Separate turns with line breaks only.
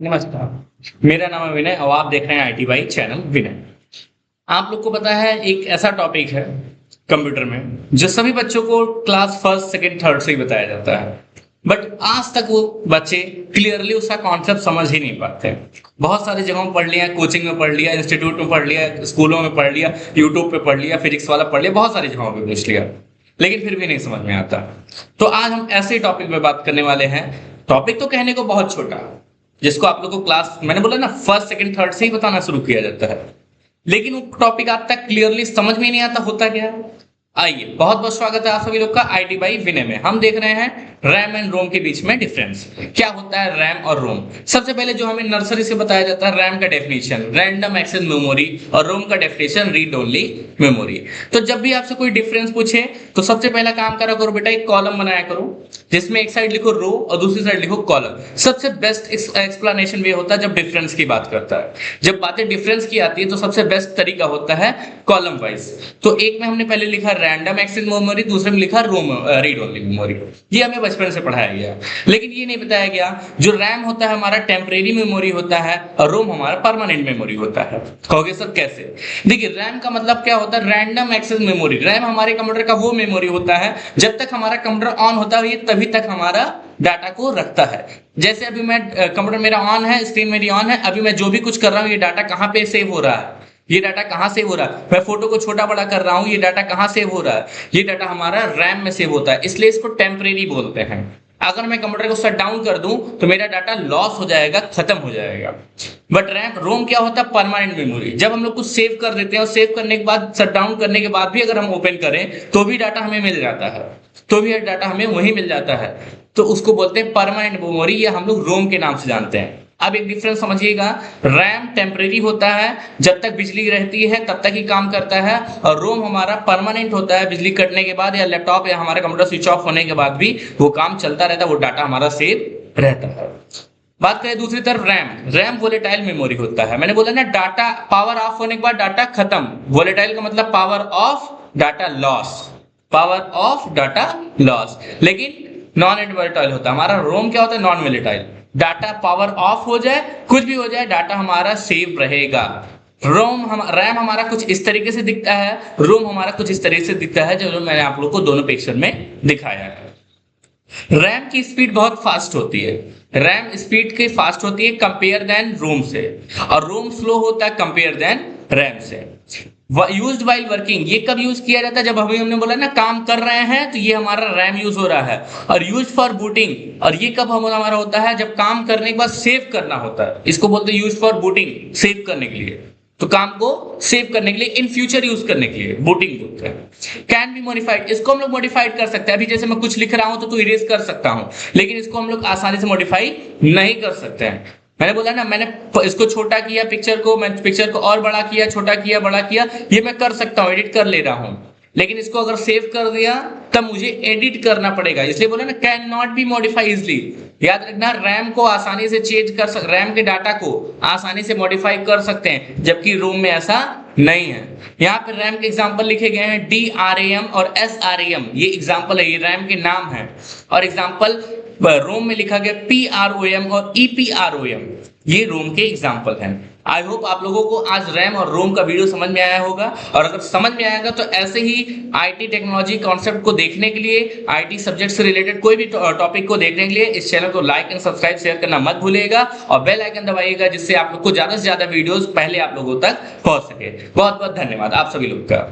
नमस्कार, मेरा नाम है विनय और आप देख रहे हैं आईटी बाई चैनल विनय। आप लोग को पता है एक ऐसा टॉपिक है कंप्यूटर में जो सभी बच्चों को क्लास फर्स्ट सेकंड थर्ड से ही बताया जाता है, बट आज तक वो बच्चे क्लियरली उसका कॉन्सेप्ट समझ ही नहीं पाते। बहुत सारी जगहों में पढ़ लिया, कोचिंग में पढ़ लिया, इंस्टीट्यूट में पढ़ लिया, स्कूलों में पढ़ लिया, यूट्यूब पे पढ़ लिया, फिजिक्स वाला पढ़ लिया, बहुत सारी जगहों पे पूछ लिया, लेकिन फिर भी नहीं समझ में आता। तो आज हम ऐसे ही टॉपिक में बात करने वाले हैं। टॉपिक तो कहने को बहुत छोटा, जिसको आप लोगों को क्लास मैंने बोला ना फर्स्ट सेकंड थर्ड से ही बताना शुरू किया जाता है, लेकिन वो टॉपिक आज तक क्लियरली समझ में नहीं आता होता क्या है। आइए, बहुत बहुत स्वागत है आप सभी लोग का आईटी बाई विनय में। हम देख रहे हैं रैम एंड रोम के बीच में डिफरेंस क्या होता है। रैम और रोम, सबसे पहले जो हमें नर्सरी से बताया जाता है रैम का डेफिनेशन रैंडम एक्सेस मेमोरी और रोम का डेफिनेशन रीड ओनली मेमोरी। तो जब भी आपसे कोई डिफरेंस पूछे तो सबसे पहला काम करा करो बेटा, एक कॉलम बनाया करो जिसमें एक साइड लिखो रो और दूसरी साइड लिखो कॉलम। सबसे बेस्ट एक्सप्लेनेशन वे होता है जब डिफरेंस की बात करता है। जब बातें डिफरेंस की आती है तो सबसे बेस्ट तरीका होता है कॉलम वाइज। तो एक में हमने पहले लिखा रैंडम एक्सेस मेमोरी, दूसरे में लिखा रोम रीड ओनली मेमोरी। ये हमें बचपन से पढ़ाया गया, लेकिन ये नहीं बताया गया जो रैम होता है हमारा टेम्परेरी मेमोरी होता है और रोम हमारा परमानेंट मेमोरी होता है। कहोगे सर कैसे? देखिए, रैम का मतलब क्या होता है, रैंडम एक्सेस मेमोरी। रैम हमारे कंप्यूटर का वो मेमोरी होता है जब तक हमारा कंप्यूटर ऑन होता है तभी तक हमारा डाटा को रखता है। जैसे अभी मैं कंप्यूटर मेरा ऑन है, स्क्रीन मेरी ऑन है, अभी मैं जो भी कुछ कर रहा हूँ ये डाटा कहाँ पे सेव हो रहा है, ये डाटा कहाँ सेव हो रहा है। मैं फोटो को छोटा बड़ा कर रहा हूँ, ये डाटा कहाँ सेव हो रहा है, ये डाटा हमारा रैम में सेव होता है, इसलिए इसको टेम्परेरी बोलते हैं। अगर मैं कंप्यूटर को शट डाउन कर दूं तो मेरा डाटा लॉस हो जाएगा, खत्म हो जाएगा। बट रैम रोम क्या होता है, परमानेंट मेमोरी। जब हम लोग कुछ सेव कर देते हैं और सेव करने के बाद शट डाउन करने के बाद भी अगर हम ओपन करें तो भी डाटा हमें मिल जाता है, तो भी डाटा हमें वही मिल जाता है, तो उसको बोलते हैं परमानेंट मेमोरी, या हम लोग रोम के नाम से जानते हैं। अब एक डिफरेंस समझिएगा, रैम टेम्परेरी होता है, जब तक बिजली रहती है तब तक ही काम करता है, और रोम हमारा परमानेंट होता है, बिजली कटने के बाद या लैपटॉप या हमारा कंप्यूटर स्विच ऑफ होने के बाद भी वो काम चलता रहता है, वो डाटा हमारा सेव रहता है। बात करें दूसरी तरफ रैम, रैम वोलेटाइल मेमोरी होता है। मैंने बोला ना डाटा पावर ऑफ होने के बाद डाटा खत्म, वोलेटाइल का मतलब power of data loss, power of data loss. लेकिन नॉन वोलेटाइल होता है हमारा रोम। क्या होता है, non volatile. Data power of हो जाए, कुछ भी हो जाए, डाटा हमारा सेव रहेगा। रैम हमारा कुछ इस तरीके से दिखता है, रोम हमारा कुछ इस तरीके से दिखता है, जो मैंने आप लोग को दोनों पिक्चर में दिखाया है। रैम की स्पीड बहुत फास्ट होती है, रैम स्पीड की फास्ट होती है कंपेयर देन रोम से, और रोम स्लो होता है कंपेयर देन रैम से। यूज्ड वाइल वर्किंग, ये कब यूज किया जाता है, जब अभी हमने बोला ना काम कर रहे हैं तो ये हमारा रैम यूज हो रहा है। और यूज फॉर बूटिंग, और ये कब हमारा होता है, जब काम करने के बाद सेव करना होता है, इसको बोलते हैं यूज फॉर बूटिंग, सेव करने के लिए। तो काम को सेव करने के लिए, इन फ्यूचर यूज करने के लिए बूटिंग बोलते हैं। कैन बी मॉडिफाइड, इसको हम लोग मॉडिफाइड कर सकते हैं। अभी जैसे मैं कुछ लिख रहा हूं तो इरेज कर सकता हूं, लेकिन इसको हम लोग आसानी से मॉडिफाई नहीं कर सकते हैं। मैंने बोला ना, मैंने इसको छोटा किया पिक्चर को, मैं पिक्चर को और बड़ा किया, छोटा किया, बड़ा किया, ये मैं कर सकता हूँ, एडिट कर ले रहा हूँ। लेकिन इसको अगर सेव कर दिया तब मुझे एडिट करना पड़ेगा, इसलिए बोला ना can not be modify easily. याद रखना, रैम को आसानी से चेंज कर सकते, रैम के डाटा को आसानी से मॉडिफाई कर सकते हैं, जबकि रोम में ऐसा नहीं है। यहाँ पे रैम के एग्जांपल लिखे गए हैं DRAM और SRAM, ये एग्जांपल है, ये रैम के नाम है। और एग्जांपल रोम में लिखा गया PROM और EPROM, ये रोम के एग्जांपल हैं। आई होप आप लोगों को आज रैम और रोम का वीडियो समझ में आया होगा, और अगर समझ में आएगा तो ऐसे ही आईटी टेक्नोलॉजी कॉन्सेप्ट को देखने के लिए, आईटी सब्जेक्ट से रिलेटेड कोई भी टॉपिक को देखने के लिए इस चैनल को लाइक एंड सब्सक्राइब शेयर करना मत भूलिएगा, और बेल आइकन दबाइएगा, जिससे आप लोग को ज्यादा से ज्यादा वीडियोस पहले आप लोगों तक पहुंच सके। बहुत बहुत धन्यवाद आप सभी लोग का।